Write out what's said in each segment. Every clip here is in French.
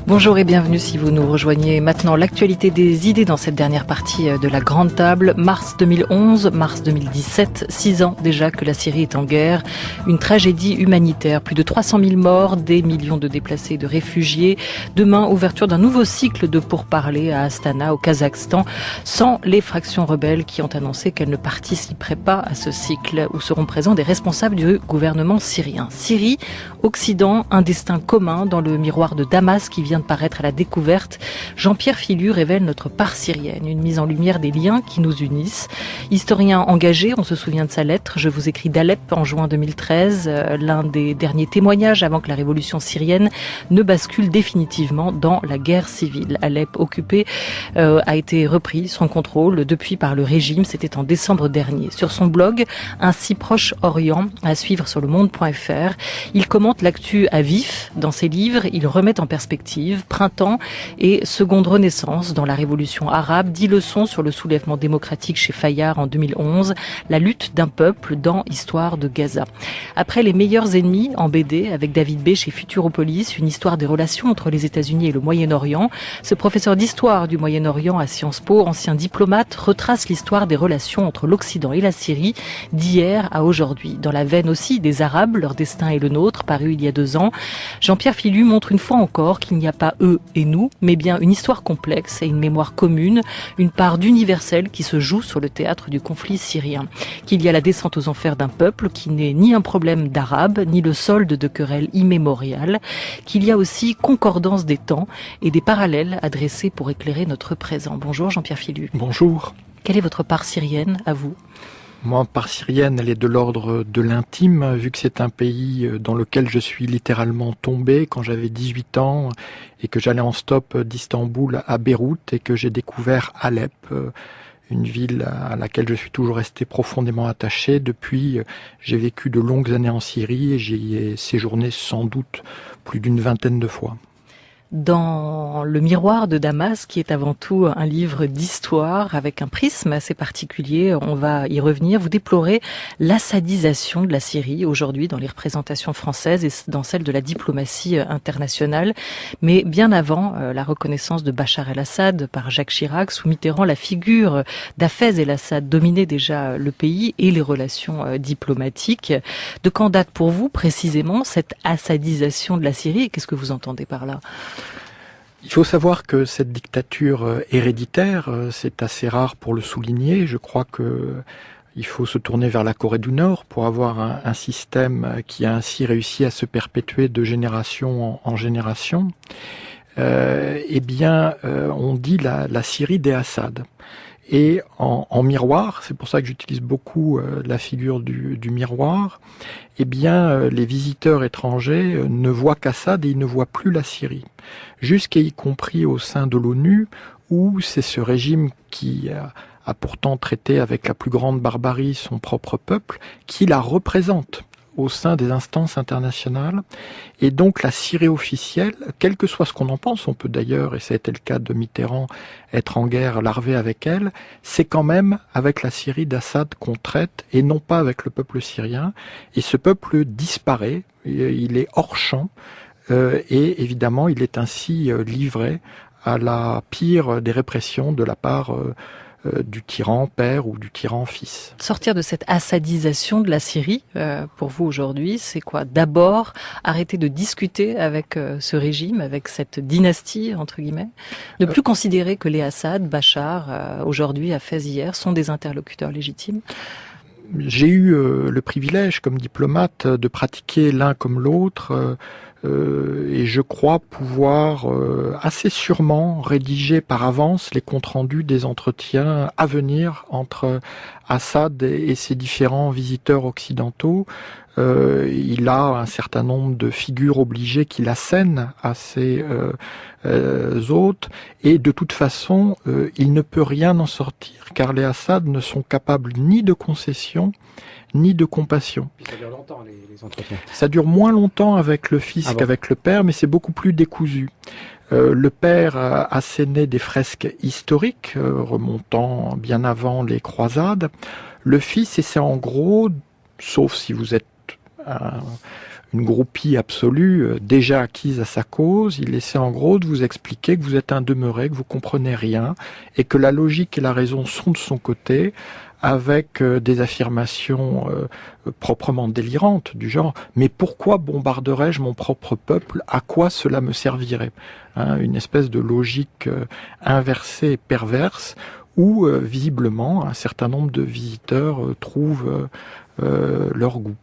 Bonjour et bienvenue si vous nous rejoignez maintenant. L'actualité des idées dans cette dernière partie de la Grande Table. Mars 2011, mars 2017, 6 ans déjà que la Syrie est en guerre. Une tragédie humanitaire, plus de 300 000 morts, des millions de déplacés et de réfugiés. Demain, ouverture d'un nouveau cycle de pourparlers à Astana, au Kazakhstan, sans les fractions rebelles qui ont annoncé qu'elles ne participeraient pas à ce cycle, où seront présents des responsables du gouvernement syrien. Syrie, Occident, un destin commun dans le miroir de Damas qui vient de paraître à la découverte. Jean-Pierre Filu révèle notre part syrienne, une mise en lumière des liens qui nous unissent. Historien engagé, on se souvient de sa lettre « Je vous écris d'Alep » en juin 2013, l'un des derniers témoignages avant que la révolution syrienne ne bascule définitivement dans la guerre civile. Alep occupé a été repris son contrôle depuis par le régime, c'était en décembre dernier. Sur son blog, Un si proche Orient, à suivre sur le monde.fr, il commente l'actu à vif. Dans ses livres, il remet en perspective Printemps et Seconde Renaissance dans la Révolution arabe, 10 leçons sur le soulèvement démocratique chez Fayard en 2011, la lutte d'un peuple dans Histoire de Gaza. Après Les meilleurs ennemis en BD avec David B chez Futuropolis, une histoire des relations entre les États-Unis et le Moyen-Orient, ce professeur d'histoire du Moyen-Orient à Sciences Po, ancien diplomate, retrace l'histoire des relations entre l'Occident et la Syrie d'hier à aujourd'hui. Dans la veine aussi des Arabes, leur destin est le nôtre, paru il y a 2 ans, Jean-Pierre Filu montre une fois encore qu'il n'y a pas eux et nous, mais bien une histoire complexe et une mémoire commune, une part d'universel qui se joue sur le théâtre du conflit syrien. Qu'il y a la descente aux enfers d'un peuple qui n'est ni un problème d'arabe, ni le solde de querelles immémoriales, qu'il y a aussi concordance des temps et des parallèles à dresser pour éclairer notre présent. Bonjour Jean-Pierre Filu. Bonjour. Quelle est votre part syrienne à vous ? Moi, part syrienne, elle est de l'ordre de l'intime, vu que c'est un pays dans lequel je suis littéralement tombé quand j'avais 18 ans et que j'allais en stop d'Istanbul à Beyrouth et que j'ai découvert Alep, une ville à laquelle je suis toujours resté profondément attaché. Depuis, j'ai vécu de longues années en Syrie et j'y ai séjourné sans doute plus d'une vingtaine de fois. Dans Le miroir de Damas, qui est avant tout un livre d'histoire avec un prisme assez particulier, on va y revenir. Vous déplorez l'assadisation de la Syrie aujourd'hui dans les représentations françaises et dans celles de la diplomatie internationale. Mais bien avant la reconnaissance de Bachar el-Assad par Jacques Chirac, sous Mitterrand, la figure d'Hafez el-Assad dominait déjà le pays et les relations diplomatiques. De quand date pour vous précisément cette assadisation de la Syrie et qu'est-ce que vous entendez par là ? Il faut savoir que cette dictature héréditaire, c'est assez rare pour le souligner. Je crois que il faut se tourner vers la Corée du Nord pour avoir un système qui a ainsi réussi à se perpétuer de génération en génération. On dit la Syrie des Assad. Et en miroir, c'est pour ça que j'utilise beaucoup la figure du miroir, les visiteurs étrangers ne voient qu'Assad et ils ne voient plus la Syrie. Jusqu'à y compris au sein de l'ONU, où c'est ce régime qui a pourtant traité avec la plus grande barbarie son propre peuple, qui la représente au sein des instances internationales. Et donc la Syrie officielle, quel que soit ce qu'on en pense, on peut d'ailleurs, et ça a été le cas de Mitterrand, être en guerre larvée avec elle, c'est quand même avec la Syrie d'Assad qu'on traite et non pas avec le peuple syrien. Et ce peuple disparaît, il est hors champ, et évidemment il est ainsi livré à la pire des répressions de la part du tyran père ou du tyran fils. Sortir de cette assadisation de la Syrie, pour vous aujourd'hui, c'est quoi ? D'abord, arrêter de discuter avec ce régime, avec cette dynastie, entre guillemets. Ne plus considérer que les Assad, Bachar, aujourd'hui, Hafez hier, sont des interlocuteurs légitimes. J'ai eu le privilège, comme diplomate, de pratiquer l'un comme l'autre, et je crois pouvoir assez sûrement rédiger par avance les comptes rendus des entretiens à venir entre Assad et ses différents visiteurs occidentaux. Il a un certain nombre de figures obligées qu'il assène à ses hôtes, et de toute façon, il ne peut rien en sortir, car les Assad ne sont capables ni de concessions, ni de compassion. Puis ça dure longtemps, les entretiens. Ça dure moins longtemps avec le fils qu'avec le père, mais c'est beaucoup plus décousu. Le père a asséné des fresques historiques remontant bien avant les croisades. Le fils essaie en gros, sauf si vous êtes une groupie absolue déjà acquise à sa cause, il essaie en gros de vous expliquer que vous êtes un demeuré, que vous comprenez rien et que la logique et la raison sont de son côté, avec des affirmations proprement délirantes du genre « Mais pourquoi bombarderais-je mon propre peuple ? À quoi cela me servirait ?» Une espèce de logique inversée et perverse où visiblement un certain nombre de visiteurs trouvent leur goût.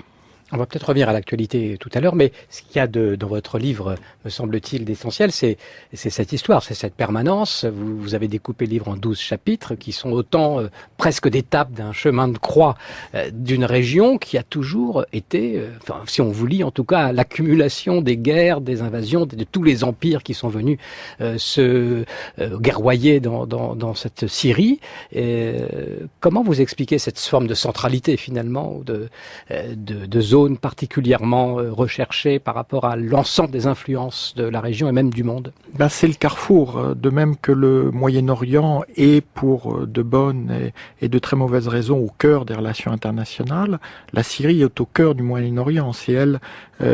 On va peut-être revenir à l'actualité tout à l'heure, mais ce qu'il y a dans votre livre, me semble-t-il, d'essentiel, c'est cette histoire, c'est cette permanence. Vous avez découpé le livre en 12 chapitres qui sont autant presque d'étapes d'un chemin de croix d'une région qui a toujours été, enfin, si on vous lit en tout cas, l'accumulation des guerres, des invasions, de tous les empires qui sont venus se guerroyer dans cette Syrie. Comment vous expliquez cette forme de centralité finalement, de zone particulièrement recherchée par rapport à l'ensemble des influences de la région et même du monde? C'est le carrefour, de même que le Moyen-Orient est pour de bonnes et de très mauvaises raisons au cœur des relations internationales. La Syrie est au cœur du Moyen-Orient, c'est elle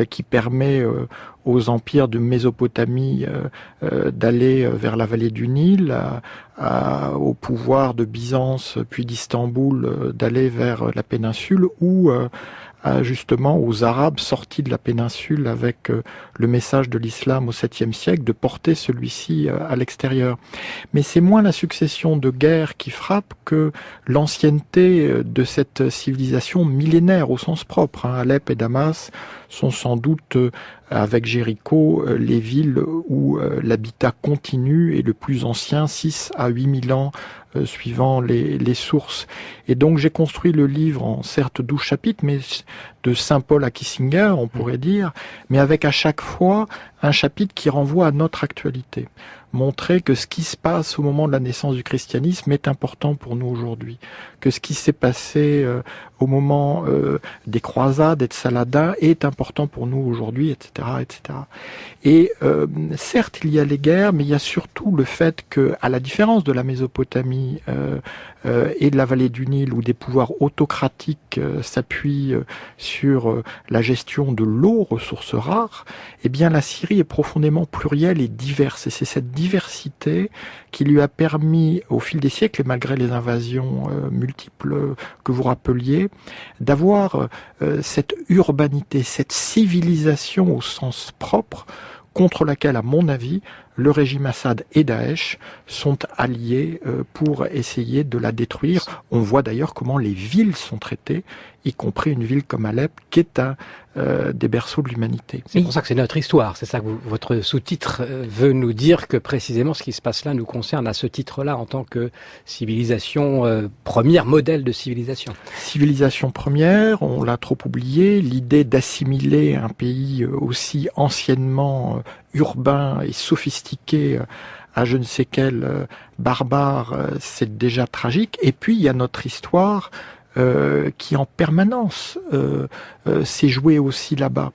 qui permet aux empires de Mésopotamie d'aller vers la vallée du Nil, au pouvoir de Byzance puis d'Istanbul d'aller vers la péninsule, ou justement aux Arabes sortis de la péninsule avec le message de l'islam au 7e siècle, de porter celui-ci à l'extérieur. Mais c'est moins la succession de guerres qui frappe que l'ancienneté de cette civilisation millénaire au sens propre. Alep et Damas sont sans doute, avec Jéricho, les villes où l'habitat continu est le plus ancien, 6 à 8 000 ans, suivant les sources. Et donc j'ai construit le livre en certes 12 chapitres, mais de Saint-Paul à Kissinger, on pourrait dire, mais avec à chaque fois un chapitre qui renvoie à notre actualité. Montrer que ce qui se passe au moment de la naissance du christianisme est important pour nous aujourd'hui, que ce qui s'est passé au moment des croisades et de Saladin est important pour nous aujourd'hui, etc., etc. Et certes, il y a les guerres, mais il y a surtout le fait que, à la différence de la Mésopotamie et de la vallée du Nil, où des pouvoirs autocratiques s'appuient sur la gestion de l'eau, ressource rare, eh bien la Syrie est profondément plurielle et diverse. Et c'est cette diversité qui lui a permis, au fil des siècles, et malgré les invasions multiples que vous rappeliez, d'avoir cette urbanité, cette civilisation au sens propre, contre laquelle, à mon avis, le régime Assad et Daesh sont alliés pour essayer de la détruire. On voit d'ailleurs comment les villes sont traitées, y compris une ville comme Alep, qui est un des berceaux de l'humanité. C'est pour ça que c'est notre histoire, c'est ça que votre sous-titre veut nous dire, que précisément ce qui se passe là nous concerne à ce titre-là en tant que civilisation première, modèle de civilisation. Civilisation première, on l'a trop oublié, l'idée d'assimiler un pays aussi anciennement urbain et sophistiqué à je ne sais quel barbare, c'est déjà tragique. Et puis il y a notre histoire qui en permanence s'est jouée aussi là-bas.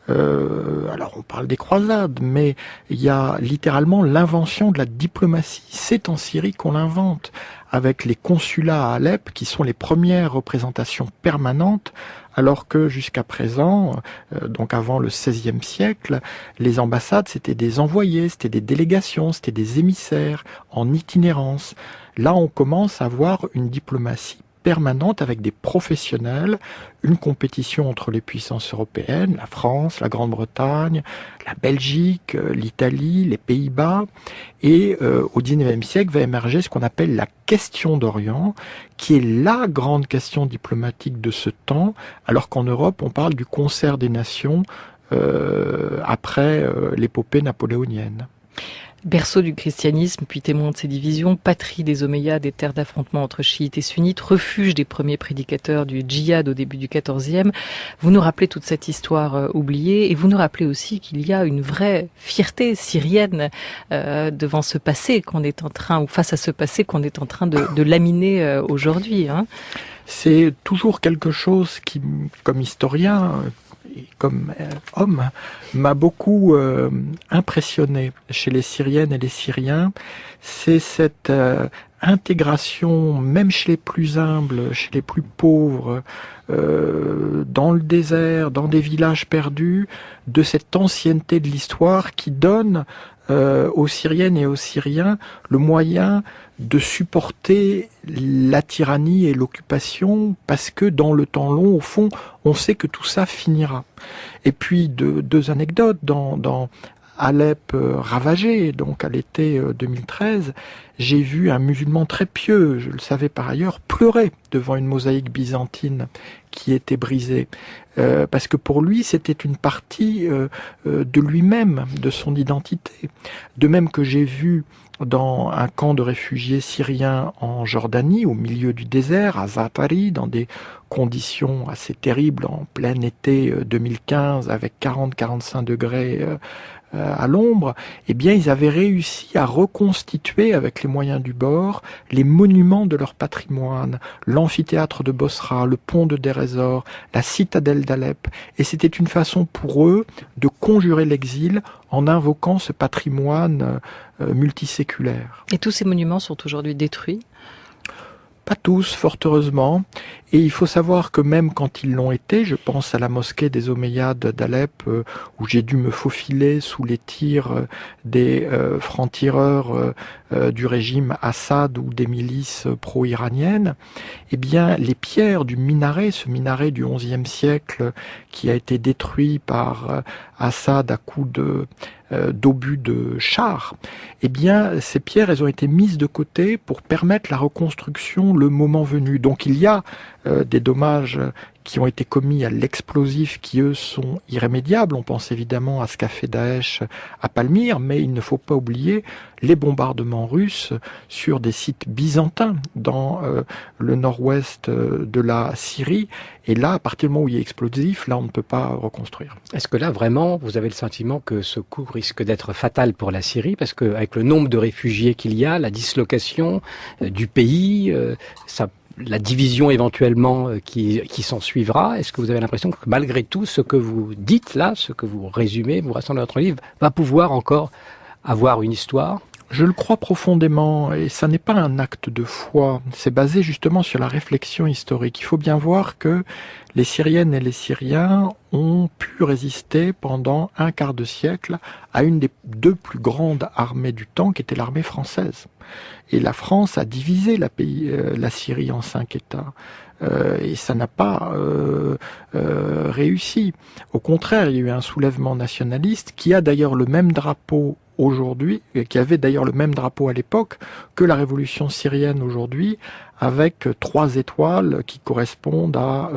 Alors on parle des croisades, mais il y a littéralement l'invention de la diplomatie. C'est en Syrie qu'on l'invente, avec les consulats à Alep qui sont les premières représentations permanentes, alors que jusqu'à présent, donc avant le XVIe siècle, les ambassades c'était des envoyés, c'était des délégations, c'était des émissaires en itinérance. Là on commence à avoir une diplomatie permanente avec des professionnels, une compétition entre les puissances européennes, la France, la Grande-Bretagne, la Belgique, l'Italie, les Pays-Bas. Et au XIXe siècle va émerger ce qu'on appelle la question d'Orient, qui est la grande question diplomatique de ce temps, alors qu'en Europe on parle du concert des nations après l'épopée napoléonienne. Berceau du christianisme, puis témoin de ses divisions, patrie des Omeyyades, des terres d'affrontement entre chiites et sunnites, refuge des premiers prédicateurs du djihad au début du XIVe. Vous nous rappelez toute cette histoire oubliée, et vous nous rappelez aussi qu'il y a une vraie fierté syrienne devant ce passé qu'on est en train, ou face à ce passé qu'on est en train de laminer aujourd'hui. c'est toujours quelque chose qui, comme historien, et comme homme, m'a beaucoup impressionné chez les Syriennes et les Syriens. C'est cette intégration, même chez les plus humbles, chez les plus pauvres, dans le désert, dans des villages perdus, de cette ancienneté de l'histoire qui donne aux Syriennes et aux Syriens le moyen de supporter la tyrannie et l'occupation, parce que dans le temps long, au fond, on sait que tout ça finira. Et puis deux anecdotes dans Alep ravagé, donc à l'été 2013, j'ai vu un musulman très pieux, je le savais par ailleurs, pleurer devant une mosaïque byzantine qui était brisée. Parce que pour lui, c'était une partie de lui-même, de son identité. De même que j'ai vu dans un camp de réfugiés syriens en Jordanie, au milieu du désert, à Zaatari, dans des conditions assez terribles, en plein été 2015, avec 40-45 degrés à l'ombre, eh bien, ils avaient réussi à reconstituer, avec les moyens du bord, les monuments de leur patrimoine, l'amphithéâtre de Bosra, le pont de Deir ez-Zor, la citadelle d'Alep. Et c'était une façon pour eux de conjurer l'exil en invoquant ce patrimoine multiséculaire. Et tous ces monuments sont aujourd'hui détruits ? Pas tous, fort heureusement. Et il faut savoir que même quand ils l'ont été, je pense à la mosquée des Omeyyades d'Alep, où j'ai dû me faufiler sous les tirs des francs-tireurs du régime Assad ou des milices pro-iraniennes, eh bien, les pierres du minaret, ce minaret du XIe siècle qui a été détruit par Assad à coups d'obus de chars, eh bien, ces pierres, elles ont été mises de côté pour permettre la reconstruction le moment venu. Donc il y a des dommages qui ont été commis à l'explosif qui, eux, sont irrémédiables. On pense évidemment à ce qu'a fait Daesh à Palmyre, mais il ne faut pas oublier les bombardements russes sur des sites byzantins dans le nord-ouest de la Syrie. Et là, à partir du moment où il y a explosif, là, on ne peut pas reconstruire. Est-ce que là, vraiment, vous avez le sentiment que ce coup risque d'être fatal pour la Syrie? Parce qu'avec le nombre de réfugiés qu'il y a, la dislocation du pays, la division éventuellement qui s'en suivra, est-ce que vous avez l'impression que malgré tout, ce que vous dites là, ce que vous résumez, vous rassemblez dans votre livre, va pouvoir encore avoir une histoire? Je le crois profondément, et ça n'est pas un acte de foi, c'est basé justement sur la réflexion historique. Il faut bien voir que les Syriennes et les Syriens ont pu résister pendant un quart de siècle à une des deux plus grandes armées du temps, qui était l'armée française. Et la France a divisé la Syrie en 5 États. Et ça n'a pas réussi. Au contraire, il y a eu un soulèvement nationaliste qui a d'ailleurs le même drapeau aujourd'hui, qui avait d'ailleurs le même drapeau à l'époque que la révolution syrienne aujourd'hui, avec 3 étoiles qui correspondent à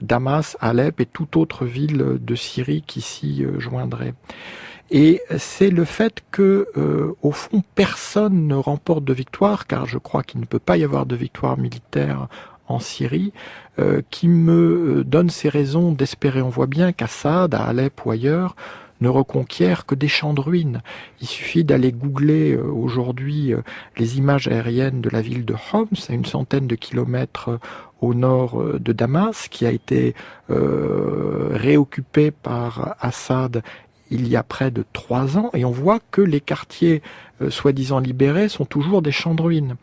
Damas, Alep et toute autre ville de Syrie qui s'y joindrait. Et c'est le fait que, au fond, personne ne remporte de victoire, car je crois qu'il ne peut pas y avoir de victoire militaire en Syrie, qui me donne ces raisons d'espérer. On voit bien qu'Assad, à Alep ou ailleurs, ne reconquiert que des champs de ruines. Il suffit d'aller googler aujourd'hui les images aériennes de la ville de Homs, à une centaine de kilomètres au nord de Damas, qui a été réoccupée par Assad il y a près de 3 ans, et on voit que les quartiers soi-disant libérés sont toujours des champs de ruines.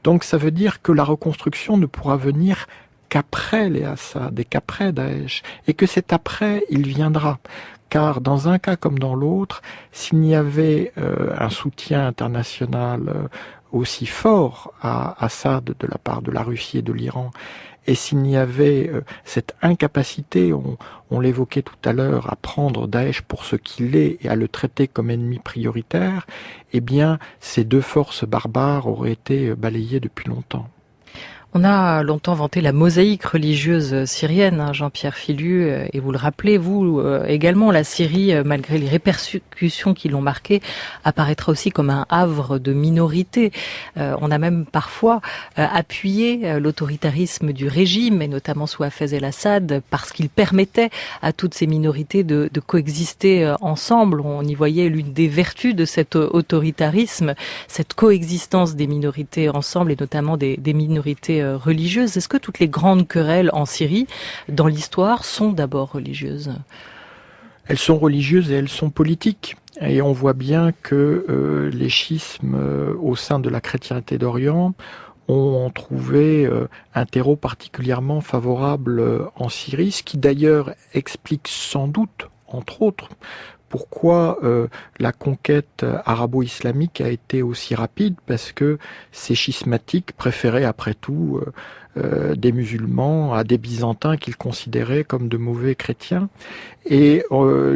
Donc ça veut dire que la reconstruction ne pourra venir qu'après les Assad et qu'après Daesh, et que cet après, il viendra. Car dans un cas comme dans l'autre, s'il n'y avait un soutien international aussi fort à Assad de la part de la Russie et de l'Iran, et s'il n'y avait cette incapacité, on l'évoquait tout à l'heure, à prendre Daesh pour ce qu'il est et à le traiter comme ennemi prioritaire, eh bien ces deux forces barbares auraient été balayées depuis longtemps. On a longtemps vanté la mosaïque religieuse syrienne, Jean-Pierre Philu, et vous le rappelez, vous également, la Syrie, malgré les répercussions qui l'ont marquée, apparaîtra aussi comme un havre de minorités. On a même parfois appuyé l'autoritarisme du régime, et notamment sous Hafez el-Assad, parce qu'il permettait à toutes ces minorités de coexister ensemble. On y voyait l'une des vertus de cet autoritarisme, cette coexistence des minorités ensemble, et notamment des minorités religieuse. Est-ce que toutes les grandes querelles en Syrie, dans l'histoire, sont d'abord religieuses ? Elles sont religieuses et elles sont politiques. Et on voit bien que les schismes au sein de la chrétienté d'Orient ont trouvé un terreau particulièrement favorable en Syrie, ce qui d'ailleurs explique sans doute, entre autres, pourquoi la conquête arabo-islamique a été aussi rapide, parce que ces schismatiques préféraient après tout des musulmans à des byzantins qu'ils considéraient comme de mauvais chrétiens. Et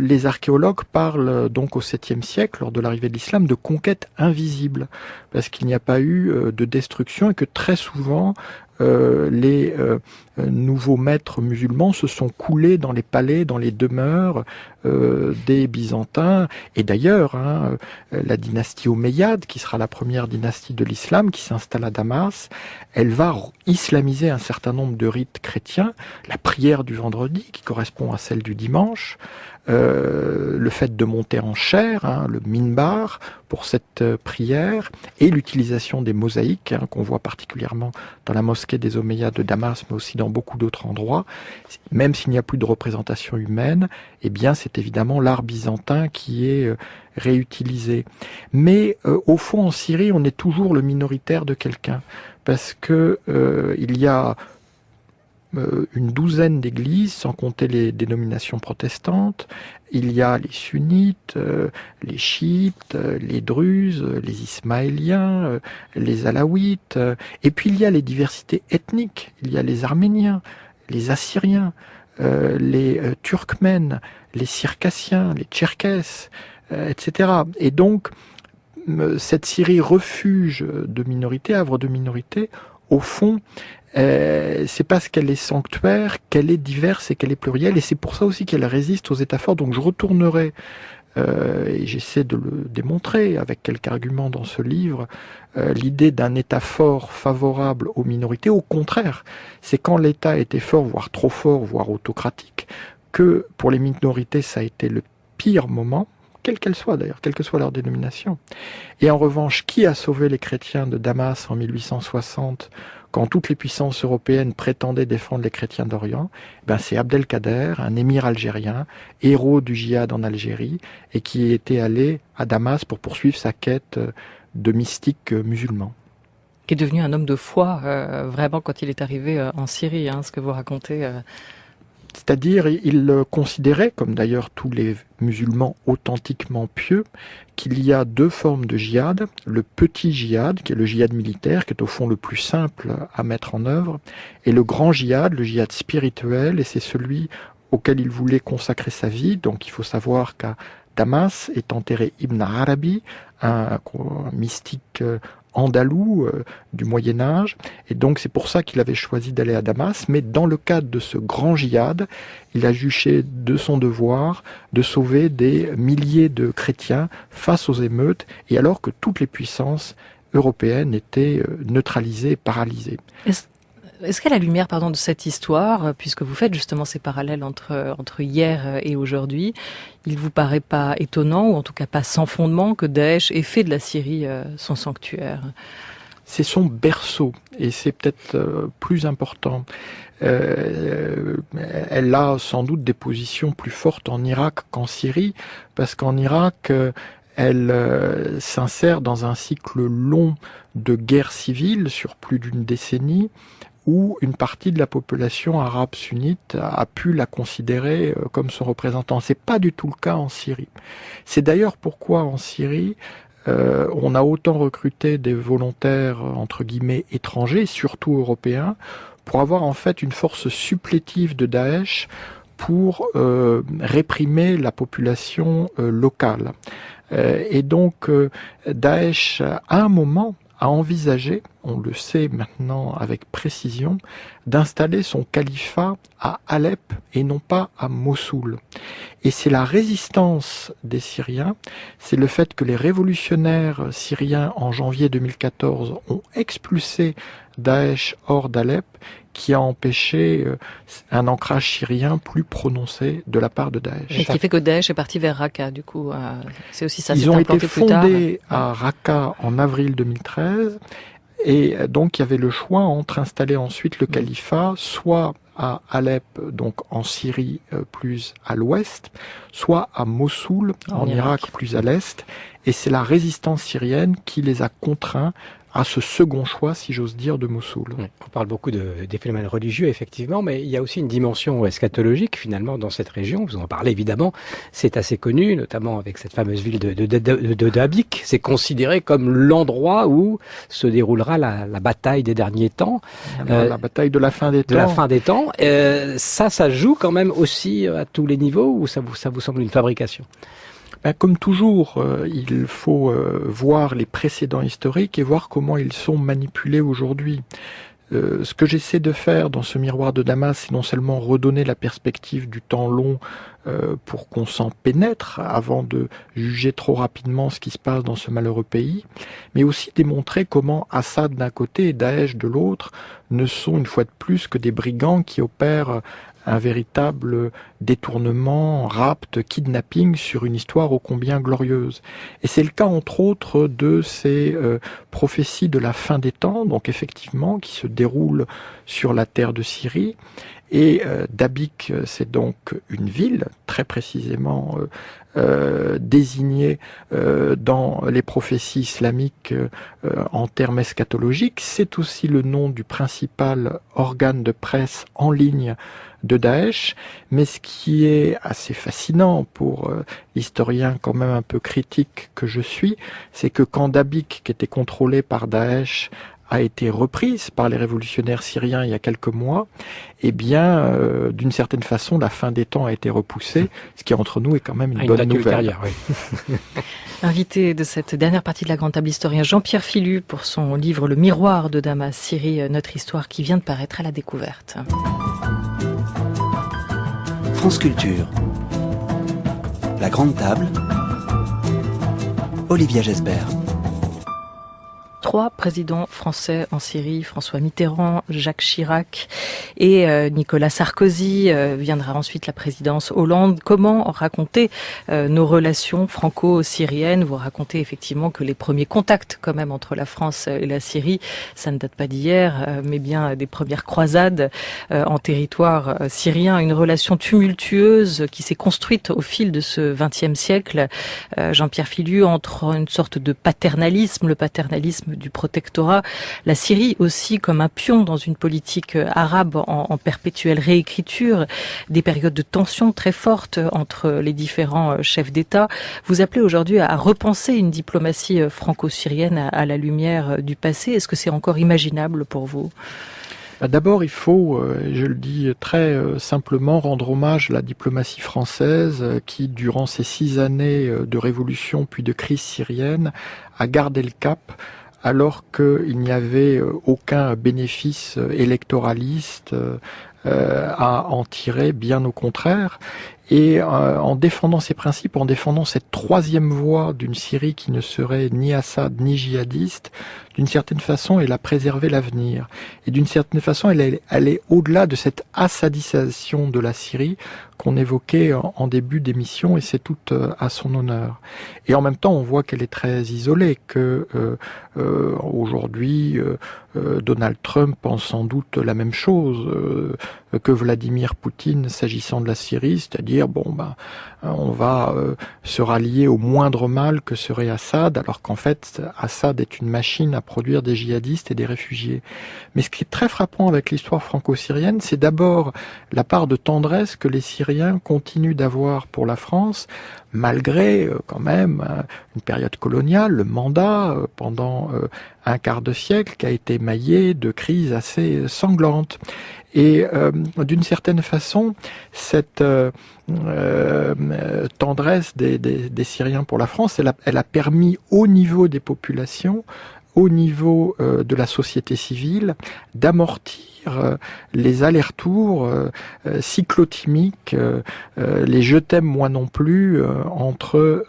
les archéologues parlent donc au 7e siècle, lors de l'arrivée de l'islam, de conquête invisible, parce qu'il n'y a pas eu de destruction et que très souvent les nouveaux maîtres musulmans se sont coulés dans les palais, dans les demeures des Byzantins. Et d'ailleurs, la dynastie omeyyade, qui sera la première dynastie de l'islam, qui s'installe à Damas, elle va islamiser un certain nombre de rites chrétiens, la prière du vendredi, qui correspond à celle du dimanche, le fait de monter en chair, le minbar pour cette prière, et l'utilisation des mosaïques qu'on voit particulièrement dans la mosquée des Omeyyades de Damas, mais aussi dans beaucoup d'autres endroits. Même s'il n'y a plus de représentation humaine, eh bien c'est évidemment l'art byzantin qui est réutilisé. Mais au fond, en Syrie, on est toujours le minoritaire de quelqu'un, parce que il y a une douzaine d'églises, sans compter les dénominations protestantes. Il y a les sunnites, les chiites, les druzes, les ismaéliens, les alaouites. Et puis il y a les diversités ethniques. Il y a les arméniens, les assyriens, les turkmènes, les circassiens, les tcherkesses, etc. Et donc, cette Syrie refuge de minorités, havre de minorités, au fond, c'est parce qu'elle est sanctuaire, qu'elle est diverse et qu'elle est plurielle, et c'est pour ça aussi qu'elle résiste aux États forts. Donc je retournerai, et j'essaie de le démontrer avec quelques arguments dans ce livre, l'idée d'un État fort favorable aux minorités. Au contraire, c'est quand l'État était fort, voire trop fort, voire autocratique, que pour les minorités ça a été le pire moment, quelle qu'elle soit d'ailleurs, quelle que soit leur dénomination. Et en revanche, qui a sauvé les chrétiens de Damas en 1860, quand toutes les puissances européennes prétendaient défendre les chrétiens d'Orient? C'est Abdelkader, un émir algérien, héros du djihad en Algérie, et qui était allé à Damas pour poursuivre sa quête de mystique musulman. Qui est devenu un homme de foi, vraiment, quand il est arrivé en Syrie, ce que vous racontez. C'est-à-dire, il considérait, comme d'ailleurs tous les musulmans authentiquement pieux, qu'il y a deux formes de djihad. Le petit djihad, qui est le djihad militaire, qui est au fond le plus simple à mettre en œuvre, et le grand djihad, le djihad spirituel, et c'est celui auquel il voulait consacrer sa vie. Donc il faut savoir qu'à Damas est enterré Ibn Arabi, un mystique andalou du Moyen-Âge, et donc c'est pour ça qu'il avait choisi d'aller à Damas. Mais dans le cadre de ce grand djihad, il a jugé de son devoir de sauver des milliers de chrétiens face aux émeutes, et alors que toutes les puissances européennes étaient neutralisées, paralysées. Est-ce qu'à la lumière, de cette histoire, puisque vous faites justement ces parallèles entre hier et aujourd'hui, il vous paraît pas étonnant, ou en tout cas pas sans fondement, que Daesh ait fait de la Syrie son sanctuaire ? C'est son berceau, et c'est peut-être plus important. Elle a sans doute des positions plus fortes en Irak qu'en Syrie, parce qu'en Irak, elle s'insère dans un cycle long de guerre civile sur plus d'une décennie, où une partie de la population arabe sunnite a pu la considérer comme son représentant. C'est pas du tout le cas en Syrie. C'est d'ailleurs pourquoi en Syrie, on a autant recruté des volontaires, entre guillemets, étrangers, surtout européens, pour avoir en fait une force supplétive de Daesh pour réprimer la population locale. Et donc, Daesh, à un moment, a envisagé, on le sait maintenant avec précision, d'installer son califat à Alep et non pas à Mossoul. Et c'est la résistance des Syriens, c'est le fait que les révolutionnaires syriens en janvier 2014 ont expulsé Daesh hors d'Alep qui a empêché un ancrage syrien plus prononcé de la part de Daesh. Et qui fait que Daesh est parti vers Raqqa, du coup. C'est aussi ça. Ils ont été fondés à Raqqa en avril 2013. Et donc il y avait le choix entre installer ensuite le califat, soit à Alep, donc en Syrie plus à l'ouest, soit à Mossoul, en Irak plus à l'est. Et c'est la résistance syrienne qui les a contraints à ce second choix, si j'ose dire, de Mossoul. On parle beaucoup des phénomènes religieux, effectivement, mais il y a aussi une dimension eschatologique, finalement, dans cette région. Vous en parlez, évidemment. C'est assez connu, notamment avec cette fameuse ville de Dabiq. C'est considéré comme l'endroit où se déroulera la bataille des derniers temps. La bataille de la fin des temps. De la fin des temps. Ça joue quand même aussi à tous les niveaux, ou ça vous semble une fabrication ? Comme toujours, il faut voir les précédents historiques et voir comment ils sont manipulés aujourd'hui. Ce que j'essaie de faire dans ce miroir de Damas, c'est non seulement redonner la perspective du temps long pour qu'on s'en pénètre avant de juger trop rapidement ce qui se passe dans ce malheureux pays, mais aussi démontrer comment Assad d'un côté et Daesh de l'autre ne sont une fois de plus que des brigands qui opèrent un véritable détournement, rapt, kidnapping sur une histoire ô combien glorieuse. Et c'est le cas entre autres de ces prophéties de la fin des temps, donc effectivement qui se déroulent sur la terre de Syrie. Et Dabiq, c'est donc une ville très précisément désignée dans les prophéties islamiques en termes eschatologiques. C'est aussi le nom du principal organe de presse en ligne de Daesh, mais ce qui est assez fascinant pour l'historien quand même un peu critique que je suis, c'est que quand Dabiq, qui était contrôlé par Daesh, a été reprise par les révolutionnaires syriens il y a quelques mois, eh bien, d'une certaine façon, la fin des temps a été repoussée, ce qui entre nous est quand même une bonne nouvelle. Oui. Invité de cette dernière partie de la Grande Table, historien Jean-Pierre Filu pour son livre Le Miroir de Damas, Syrie, notre histoire, qui vient de paraître à la Découverte. France Culture. La Grande Table. Olivia Gesbert. 3 présidents français en Syrie, François Mitterrand, Jacques Chirac et Nicolas Sarkozy. Viendra ensuite la présidence Hollande. Comment raconter nos relations franco-syriennes ? Vous racontez effectivement que les premiers contacts quand même entre la France et la Syrie, ça ne date pas d'hier, mais bien des premières croisades en territoire syrien. Une relation tumultueuse qui s'est construite au fil de ce XXe siècle. Jean-Pierre Filu, entre une sorte de paternalisme, le paternalisme du protectorat, la Syrie aussi comme un pion dans une politique arabe en perpétuelle réécriture, des périodes de tension très fortes entre les différents chefs d'État. Vous appelez aujourd'hui à repenser une diplomatie franco-syrienne à la lumière du passé. Est-ce que c'est encore imaginable pour vous ? D'abord, il faut, je le dis très simplement, rendre hommage à la diplomatie française qui, durant ces 6 années de révolution puis de crise syrienne, a gardé le cap alors qu'il n'y avait aucun bénéfice électoraliste à en tirer, bien au contraire. Et en défendant ces principes, en défendant cette 3e voie d'une Syrie qui ne serait ni Assad ni djihadiste, d'une certaine façon, elle a préservé l'avenir. Et d'une certaine façon, elle est au-delà de cette assadisation de la Syrie qu'on évoquait en début d'émission, et c'est tout à son honneur. Et en même temps, on voit qu'elle est très isolée, que aujourd'hui, Donald Trump pense sans doute la même chose que Vladimir Poutine s'agissant de la Syrie, c'est-à-dire on va se rallier au moindre mal que serait Assad, alors qu'en fait, Assad est une machine à produire des djihadistes et des réfugiés. Mais ce qui est très frappant avec l'histoire franco-syrienne, c'est d'abord la part de tendresse que les Syriens continuent d'avoir pour la France, malgré quand même une période coloniale, le mandat pendant un quart de siècle qui a été émaillé de crises assez sanglantes. Et d'une certaine façon, cette tendresse des Syriens pour la France, elle a permis au niveau des populations, au niveau de la société civile, d'amortir les allers-retours cyclotimiques, les je t'aime moi non plus entre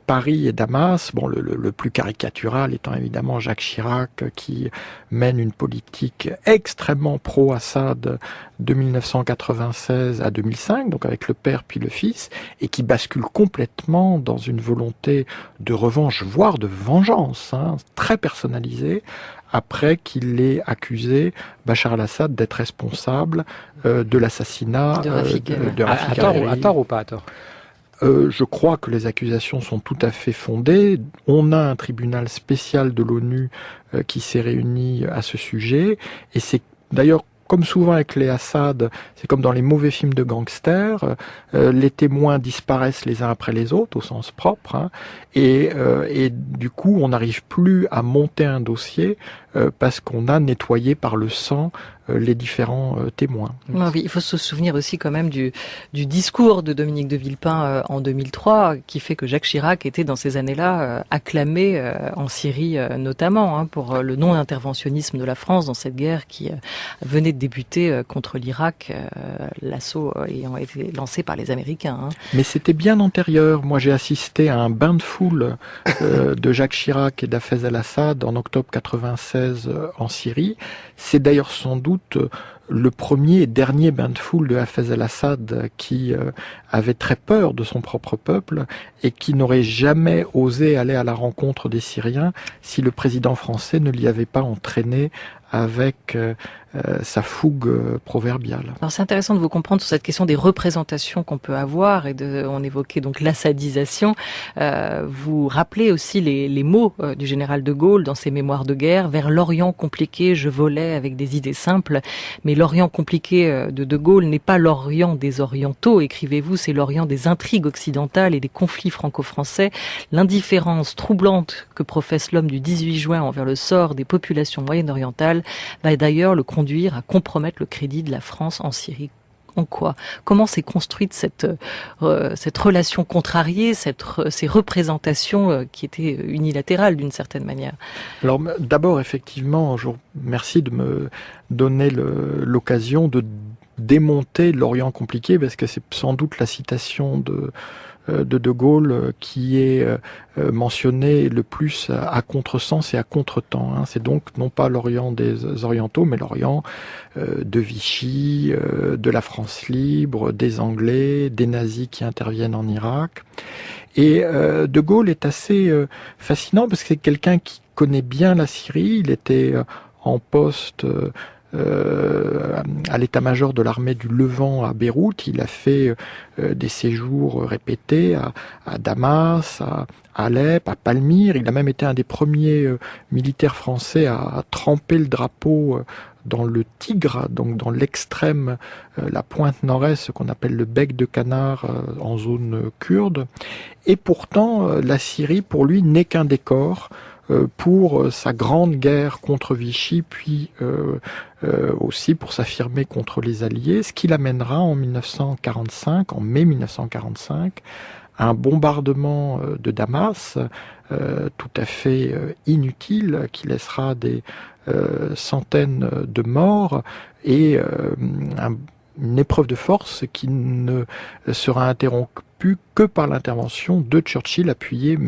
Paris et Damas. Bon, le plus caricatural étant évidemment Jacques Chirac qui mène une politique extrêmement pro-Assad de 1996 à 2005, donc avec le père puis le fils, et qui bascule complètement dans une volonté de revanche, voire de vengeance, très personnalisée, après qu'il ait accusé Bachar al-Assad d'être responsable de l'assassinat de Rafik Hariri. À tort ou pas à tort? Je crois que les accusations sont tout à fait fondées. On a un tribunal spécial de l'ONU qui s'est réuni à ce sujet, et c'est d'ailleurs comme souvent avec les Assad, c'est comme dans les mauvais films de gangsters, les témoins disparaissent les uns après les autres, au sens propre, hein, et du coup on n'arrive plus à monter un dossier parce qu'on a nettoyé par le sang les différents témoins. Oui, il faut se souvenir aussi quand même du discours de Dominique de Villepin en 2003, qui fait que Jacques Chirac était dans ces années-là acclamé en Syrie notamment, hein, pour le non-interventionnisme de la France dans cette guerre qui venait de débuter contre l'Irak, l'assaut ayant été lancé par les Américains. Hein. Mais c'était bien antérieur. Moi j'ai assisté à un bain de foule de Jacques Chirac et d'Hafez al-Assad en octobre 96 en Syrie. C'est d'ailleurs sans doute le premier et dernier bain de foule de Hafez al-Assad qui avait très peur de son propre peuple et qui n'aurait jamais osé aller à la rencontre des Syriens si le président français ne l'y avait pas entraîné avec sa fougue proverbiale. Alors c'est intéressant de vous comprendre sur cette question des représentations qu'on peut avoir on évoquait donc l'assadisation. Vous rappelez aussi les mots du général de Gaulle dans ses mémoires de guerre. Vers l'Orient compliqué, je volais avec des idées simples. Mais l'Orient compliqué de Gaulle n'est pas l'Orient des Orientaux, écrivez-vous, c'est l'Orient des intrigues occidentales et des conflits franco-français. L'indifférence troublante que professe l'homme du 18 juin envers le sort des populations moyen-orientales va d'ailleurs le conduire à compromettre le crédit de la France en Syrie. En quoi? Comment s'est construite cette relation contrariée, ces représentations qui étaient unilatérales d'une certaine manière? Alors d'abord, effectivement, je vous remercie de me donner l'occasion de démonter l'Orient compliqué, parce que c'est sans doute la citation de Gaulle qui est mentionné le plus à contresens et à contretemps. Hein. C'est donc non pas l'Orient des Orientaux, mais l'Orient de Vichy, de la France libre, des Anglais, des nazis qui interviennent en Irak. Et de Gaulle est assez fascinant parce que c'est quelqu'un qui connaît bien la Syrie. Il était en poste à l'état-major de l'armée du Levant à Beyrouth. Il a fait des séjours répétés à Damas, à Alep, à Palmyre. Il a même été un des premiers militaires français à tremper le drapeau dans le Tigre, donc dans l'extrême, la pointe nord-est, ce qu'on appelle le bec de canard en zone kurde. Et pourtant, la Syrie, pour lui, n'est qu'un décor pour sa grande guerre contre Vichy, puis aussi pour s'affirmer contre les Alliés, ce qui l'amènera en mai 1945, à un bombardement de Damas tout à fait inutile, qui laissera des centaines de morts et une épreuve de force qui ne sera interrompue que par l'intervention de Churchill, appuyé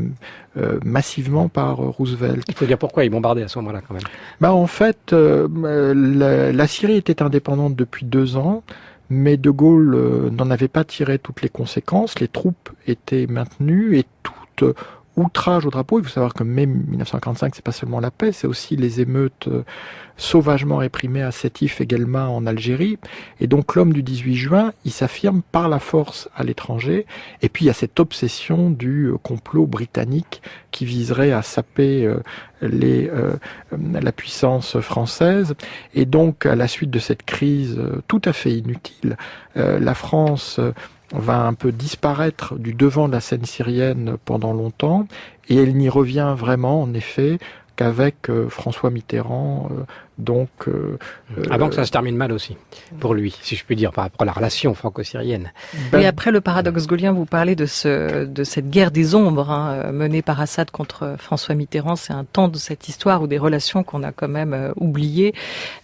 massivement par Roosevelt. Il faut dire pourquoi il bombardait à ce moment-là quand même. En fait, la Syrie était indépendante depuis 2 ans, mais De Gaulle n'en avait pas tiré toutes les conséquences. Les troupes étaient maintenues et toute outrage au drapeau. Il faut savoir que mai 1945, c'est pas seulement la paix, c'est aussi les émeutes sauvagement réprimées à Sétif et Guelma en Algérie. Et donc l'homme du 18 juin, il s'affirme par la force à l'étranger. Et puis il y a cette obsession du complot britannique qui viserait à saper la puissance française. Et donc à la suite de cette crise tout à fait inutile, la France va un peu disparaître du devant de la scène syrienne pendant longtemps, et elle n'y revient vraiment, en effet, qu'avec François Mitterrand, avant que ça se termine mal aussi, pour lui, si je puis dire, par rapport à la relation franco-syrienne. Et après le paradoxe gaulien, vous parlez de cette guerre des ombres menée par Assad contre François Mitterrand. C'est un temps de cette histoire ou des relations qu'on a quand même oubliées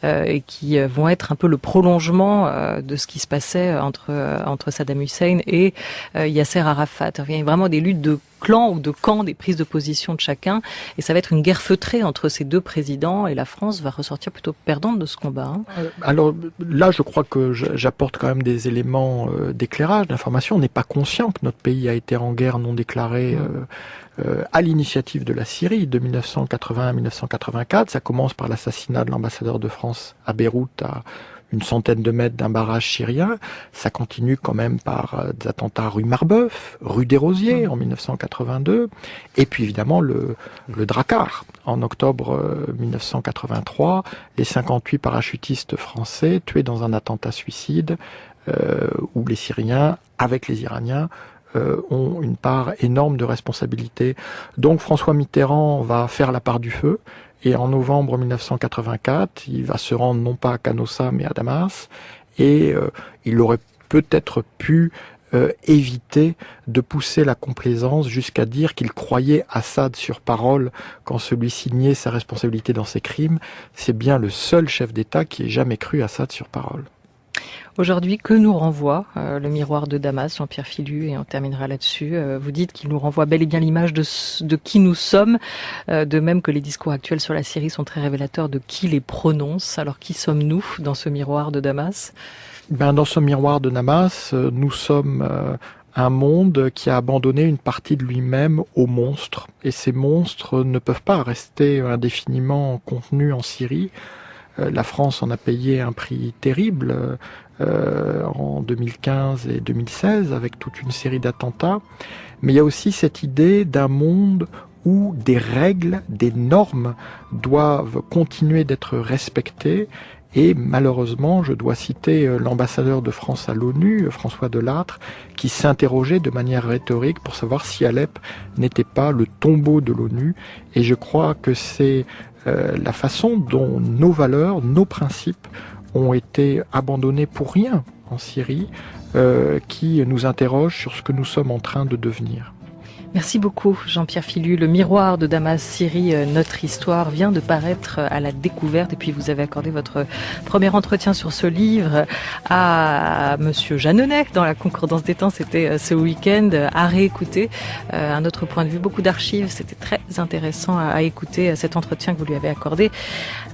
et qui vont être un peu le prolongement de ce qui se passait entre Saddam Hussein et Yasser Arafat. Il y a vraiment des luttes de clans ou de camps, des prises de position de chacun, et ça va être une guerre feutrée entre ces deux présidents, et la France va ressortir sortir plutôt perdante de ce combat. Alors là, je crois que j'apporte quand même des éléments d'éclairage, d'information. On n'est pas conscient que notre pays a été en guerre non déclarée à l'initiative de la Syrie de 1980 à 1984. Ça commence par l'assassinat de l'ambassadeur de France à Beyrouth, à une centaine de mètres d'un barrage syrien. Ça continue quand même par des attentats rue Marbeuf, rue des Rosiers en 1982, et puis évidemment le Drakkar en octobre 1983, les 58 parachutistes français tués dans un attentat suicide où les Syriens, avec les Iraniens, ont une part énorme de responsabilité. Donc François Mitterrand va faire la part du feu. Et en novembre 1984, il va se rendre non pas à Canossa, mais à Damas. Et il aurait peut-être pu éviter de pousser la complaisance jusqu'à dire qu'il croyait Assad sur parole quand celui-ci niait sa responsabilité dans ses crimes. C'est bien le seul chef d'État qui ait jamais cru Assad sur parole. Aujourd'hui, que nous renvoie le miroir de Damas, Jean-Pierre Filu, et on terminera là-dessus. Vous dites qu'il nous renvoie bel et bien l'image de qui nous sommes, de même que les discours actuels sur la Syrie sont très révélateurs de qui les prononce. Alors qui sommes-nous dans ce miroir de Damas ? Dans ce miroir de Damas, nous sommes un monde qui a abandonné une partie de lui-même aux monstres. Et ces monstres ne peuvent pas rester indéfiniment contenus en Syrie. La France en a payé un prix terrible en 2015 et 2016 avec toute une série d'attentats. Mais il y a aussi cette idée d'un monde où des règles, des normes doivent continuer d'être respectées. Et malheureusement, je dois citer l'ambassadeur de France à l'ONU, François Delattre, qui s'interrogeait de manière rhétorique pour savoir si Alep n'était pas le tombeau de l'ONU. Et je crois que c'est la façon dont nos valeurs, nos principes ont été abandonnés pour rien en Syrie, qui nous interroge sur ce que nous sommes en train de devenir. Merci beaucoup Jean-Pierre Filu. Le miroir de Damas, Syrie, notre histoire vient de paraître à la Découverte et puis vous avez accordé votre premier entretien sur ce livre à Monsieur Jeanneney dans la Concordance des temps, c'était ce week-end, à réécouter un autre point de vue, beaucoup d'archives, c'était très intéressant à écouter cet entretien que vous lui avez accordé.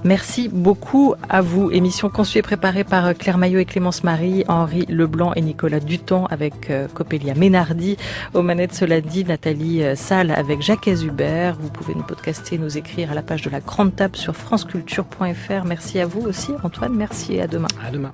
Merci beaucoup à vous. Émission conçue et préparée par Claire Maillot et Clémence Marie, Henri Leblanc et Nicolas Duton avec Coppelia Ménardi. Aux manettes, cela dit, Nathalie Salle avec Jacques Hubert. Vous pouvez nous podcaster, nous écrire à la page de la Grande Table sur franceculture.fr. Merci à vous aussi, Antoine. Merci et à demain. À demain.